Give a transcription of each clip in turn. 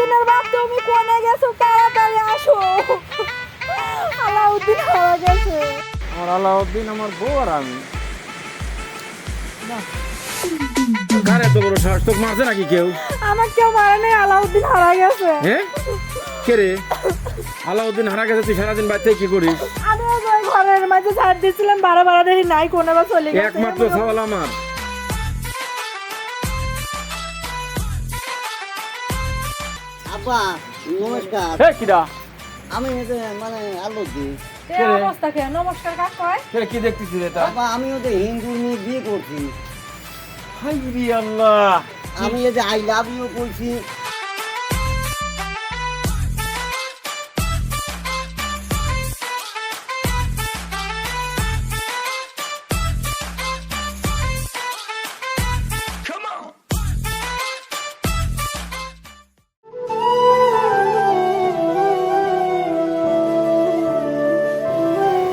আলাউদ্দিনের বাপ, তুমি কোনে গেছো? তাড়াতাড়ি আসো, আলাউদ্দিন হারা গেছে। আমার আলাউদ্দিন আমার বউ আর আমি। কার এত বড় সাহস? তোকে মারছে নাকি কেউ? আমার কেউ মারে নাই, আলাউদ্দিন হারা গেছে। হ্যাঁ কে রে? আলাউদ্দিন হারা গেছে, তুই সারাদিন বাড়িতে কি করিস? আমি ওই ঘরের মাঝে ছাড় দিয়েছিলাম, বারবার দেখি নাই, কোনে বা চলে গেছে। একমাত্র সওয়াল আমার। আপা নমস্কার। হে কিডা? আমি মানে আলাউদ্দিন। এই অবস্থা কে নমস্কার কাক কয়? কে কি দেখতেছিস এটা? আপা আমি ওদের হিন্দু মেয়ে বিয়ে করছি। হাই রে আল্লাহ! আমি এই যে আই লাভ ইউ বলছি।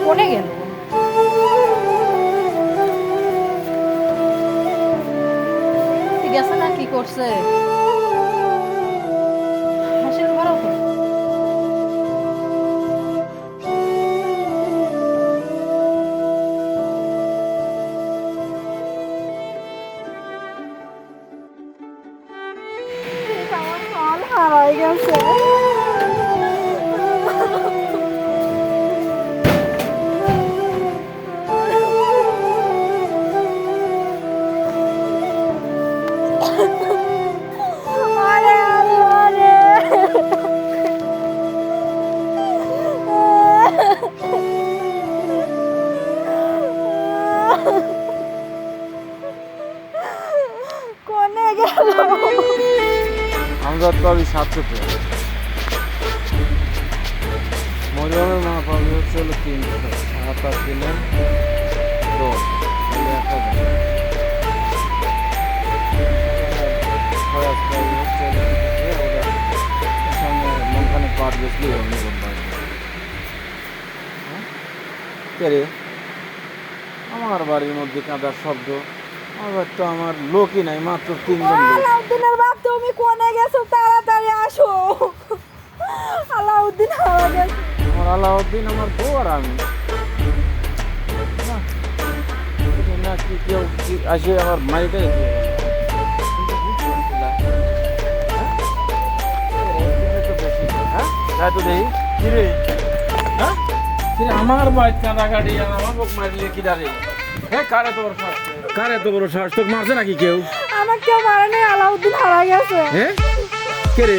কোনে গেল? ঠিক আছে না, কি করছে? হাসির ঘর তো আমার হাল হারাই গেছে। আরে আল্লাহ রে! কোনে গেল? আমরা তো আমি সাতশো মরিয়মের মা পাবি হচ্ছে হলো 300, 7 আর দিলেন 10, তাহলে 1000। খরচ পাবি হচ্ছে হলো ওটা সঙ্গে মনখানে পাট বেশলি অন্য কোম্পানি। কে রে? আমার বাড়ির মধ্যে কাঁদার শব্দ। আবার তো আমার লোকই নাই, মাত্র 3 জন লোক। আলাউদ্দিনের বাপ, তুমি কোনে গেছো? তাড়াতাড়ি আসো, আলাউদ্দিন হারা গেছে। আমার আলাউদ্দিন আমার বউ আর আমি। না কি কেউ আসে আমার মাইকে আমার বাড়িতে কাঁদাকাটি আর আমার বুক মারলে কি দাঁড়িয়ে? হ্যাঁ কারে তো বড় সাহস? তোকে মারছে নাকি কেউ? আমার কেউ মারে নাই, আলাউদ্দিন হারা গেছে। হ্যাঁ কে রে?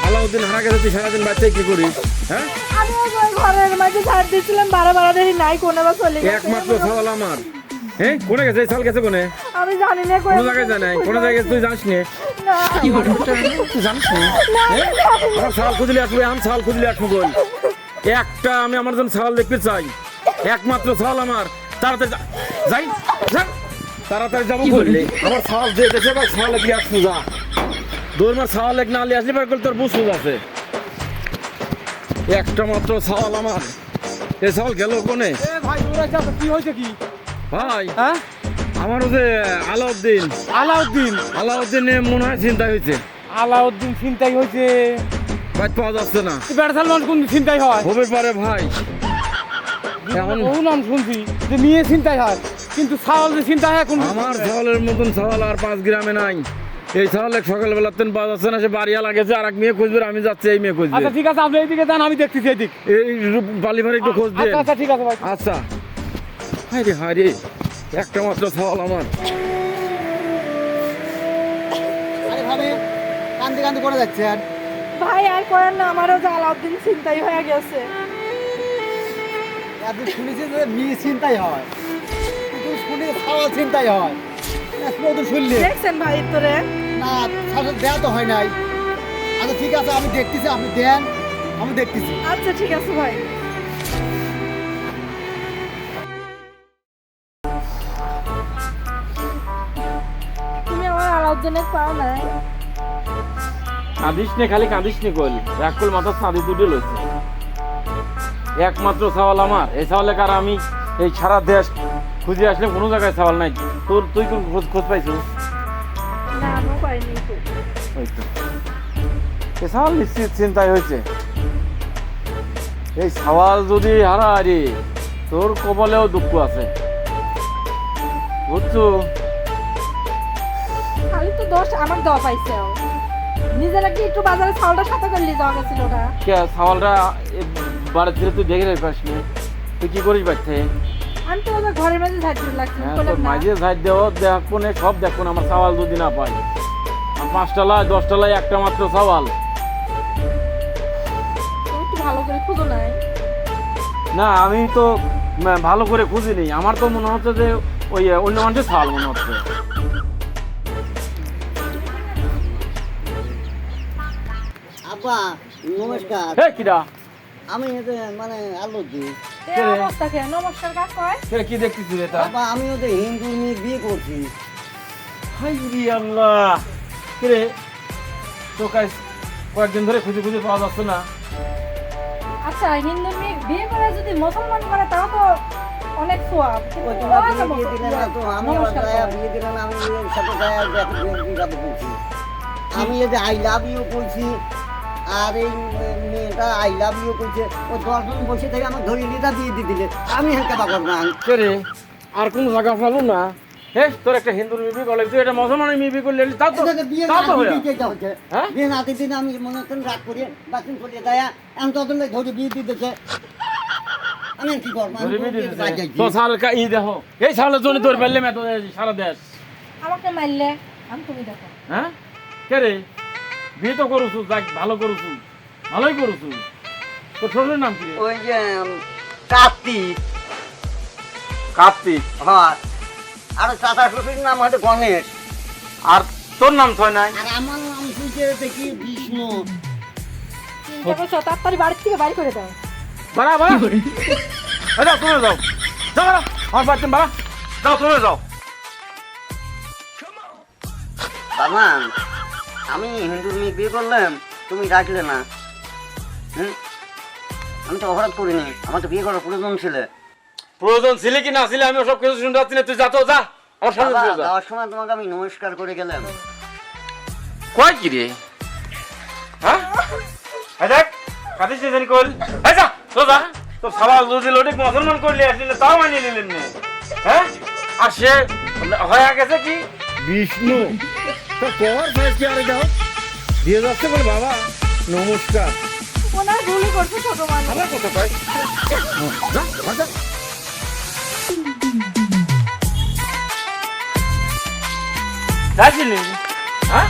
আলাউদ্দিন হারা গেছে, তুই সারাদিন বাড়িতে কি করিস? হ্যাঁ আমি ওই ঘরের মাঝে ছাড় দিয়েছিলাম, বারবার দেখি নাই, কোনে বা চলে গেছে। একমাত্র সওয়াল আমার। হ্যাঁ কোনে গেছে? সাল গেছে কোনে? আমি জানি না কোনো জায়গায় যায় নাই। কোনো জায়গায় তুই জানিস নে? না, তুই জানিস নে? হ্যাঁ? আমার সাল খুঁজলে আসবে, আমি সাল খুঁজলে আসবো বল। একটা আমি আমার জন্য সাল দেখতে চাই, একমাত্র সাল আমার। তাড়াতাড়ি যাই যা, তাড়াতাড়ি যাবো বললে আমার সাল যে দেশে ভাই সাল এগিয়ে আসবো যা। দৌড়মার সাল এক না আলি আসলে পার করলে তোর বুঝ আছে। একটা মাত্র সাল আমার, এ সাল গেল কোনে? ভাই ওরা যাবে, কি হয়েছে কি? ভাই হ্যাঁ আমার যে আলাউদ্দিন আলাউদ্দিন আলাউদ্দিনে মনে হয় চিন্তা হয়েছে। আলাউদ্দিন ছিনতাই হয়েছে? ভাই পাওয়া যাচ্ছে না। বেড়া সালমান কোন ছিনতাই হয়? হবে পারে ভাই। এখন ও নাম শুনছি যে নিয়ে ছিনতাই হয়, কিন্তু ছাগল যে ছিনতাই হয় কোন? আমার ছাগলের মতন ছাগল আর 5 গ্রামে নাই। এই ছাগল সকালবেলা তেন পাওয়া যাচ্ছে না, সে বাড়িয়া লাগেছে। আর এক মেয়ে খুঁজবে, আমি যাচ্ছি এই মেয়ে খুঁজবে। আচ্ছা ঠিক আছে, আপনি এইদিকে যান, আমি দেখতেছি এদিক। এই বালিভার একটু খোঁজ দিয়ে। আচ্ছা আচ্ছা ঠিক আছে ভাই। আচ্ছা হায় রে একটা মাত্র ছাগল আমার। আরে ভাবে কান্দে কান্দে করে যাচ্ছে। আর ভাই আর করেন না, আমারও যে আলাউদ্দিন চিন্তাই হয়ে গেছে। আপনি শুনেছেন যে মেয়ে চিন্তাই হয়, কিন্তু শুনে খাওয়া চিন্তাই হয় নতুন শুনলে দেখছেন ভাই তোরে? না, সাথে দেওয়া তো হয় নাই। আচ্ছা ঠিক আছে, আমি দেখতেছি, আপনি দেন, আমি দেখতেছি। আচ্ছা ঠিক আছে ভাই। তুমি আমার আলাউদ্দিনের পাও নাই? কাঁদিস নে, খালি কাঁদিস নে কল রাখল মাথার ছাদি তুলে লইছে। একমাত্র সওয়াল আমার। এই সওয়ালে কার আমি এই সারা দেশ খুঁজে আসলে কোনো জায়গায় সওয়াল নাই। তুই কোন খোঁজ পাইছো? না, আমিও পাইনি তো। ওই তো এ সাওয়াল নিশ্চিত চিন্তাই হয়েছে। এই সাওয়াল যদি হারারি তোর কপালেও দুঃখ আছে, বুঝছো? খালি তো দোষ আমার দেওয়া পাইছে ও। নিজেরা কি একটু বাজারে চাউলটা সাথে করে নিয়ে যাওয়া গেছিল না? কে সাওয়ালটা বাড়ির থেকে তুই দেখে রাখবি পাসনি, তুই কি করিস বাড়িতে? আমি তো ওদের ঘরের মাঝে ঝাড়তে লাগছি, হ্যাঁ, বললাম তোর না। মাঝে ঝাড় দেওয়া দেখো নে, সব দেখো না, আমার সাওয়াল যদি না পাই। আর 5 তলায় 10 তলায় একটা মাত্র সাওয়াল। তুমি একটু ভালো করে খুঁজো নাই। না আমি তো ভালো করে খুঁজিনি, আমার তো মনে হচ্ছে যে ওই অন্য মানুষের সাওয়াল মনে হচ্ছে। আব্বা নমস্কার। হে কিরা আমি এতে মানে আলোদি। এই অবস্থা কে? নমস্কার কাক কয়। কে কি দেখতেছিস এটা? আব্বা আমি ওদের হিন্দু মেয়ে বিয়ে করছি। হাই রে আল্লাহ, কিরে তো কয়েকদিন ধরে খুঁজে খুঁজে পাওয়া যাচ্ছে না। আচ্ছা, হিন্দু মেয়ে বিয়ে করে যদি মুসলমান করে তাও তো অনেক সোয়াব। ওই তোমার বিয়ে দিয়ে দিলে না তো, আমি আবার গায়ে বিয়ে দিলে না, আমি এর সাথে গায়ে বিরাতে বলছি। আমি এই যে আই লাভ ইউ বলছি, আর এই মেয়েটা আই লাভ ইউ বলছে। ও 10 জন বসে থেকে আমার ধরে নিয়ে বিয়ে দিয়ে দিলে, আমি হেঁকে পাবো না। কে রে আর কোন জায়গা পাবো না? হে তোর একটা হিন্দুর মিবি বলে, তুই এটা মুসলমানের মিবি করলে তা তো বিয়ে তা তো হয়ে হচ্ছে। হ্যাঁ? বিয়ে নাতি দিন আমি মনে হচ্ছেন রাগ করিয়ে বাথরুম করিয়ে দেয়, এখন তখন ধরে বিয়ে দিয়ে দিচ্ছে। আমি আর কি করবো? আমি গরিবই দিতেছে। বাইরে যাচ্ছি। তো সাল কা ই দেখো, এই সালের জন্য তোর বেললে মেতো সারা দেশ। আমাকে মারলে আমি তুমি দেখো। হ্যাঁ কে রে বিয়ে তো করুছু, যাক ভালো করুছু, ভালোই করুছু। তোর ছোটের নাম কি রে? ওই যে কার্তিক। কার্তিক। হ্যাঁ, আর চাচা শ্বশুর নাম হয়তো গণেশ। আর তোর নাম ছয় নাই? আর আমার নাম শুনছে দেখি বিষ্ণু। চিন্তা করছো তাড়াতাড়ি বাড়ি থেকে বাড়ি করে দাও। বাড়া বাড়া এই যাও, তুমি যাও যাও বাড়া, আমার বাড়িতে বাড়া যাও, তুমি যাও। বাবা, আমি হিন্দুর মেয়ে বিয়ে করলাম, তুমি ডাকলে না। আমি তো অপরাধ করিনি, আমার তো বিয়ে করার প্রয়োজন ছিল। প্রয়োজন ছিল কি না ছিল আমি সব কিছু শুনতে পাচ্ছি না, তুই যা তো যা, আমার সামনে বাবা, দিয়ে যা। যাওয়ার সময় তোমাকে আমি নমস্কার করে গেলাম। কয় কি রে? হ্যাঁ এই দেখ কাটিস জানি কল, এই যা তো যা, তো সওয়াল যদি লোটিক মুসলমান করলি আসলে তাও মানিয়ে নিলেন না। হ্যাঁ আর সে হয়ে গেছে কি বিষ্ণু, তো তোর ফেস কি আরে দাও দিয়ে যাচ্ছে বলে বাবা নমস্কার। ওনার ভুলই করছে ছোট মানুষ। আমার কত কয় যা যা যাইছিলি? হ্যাঁ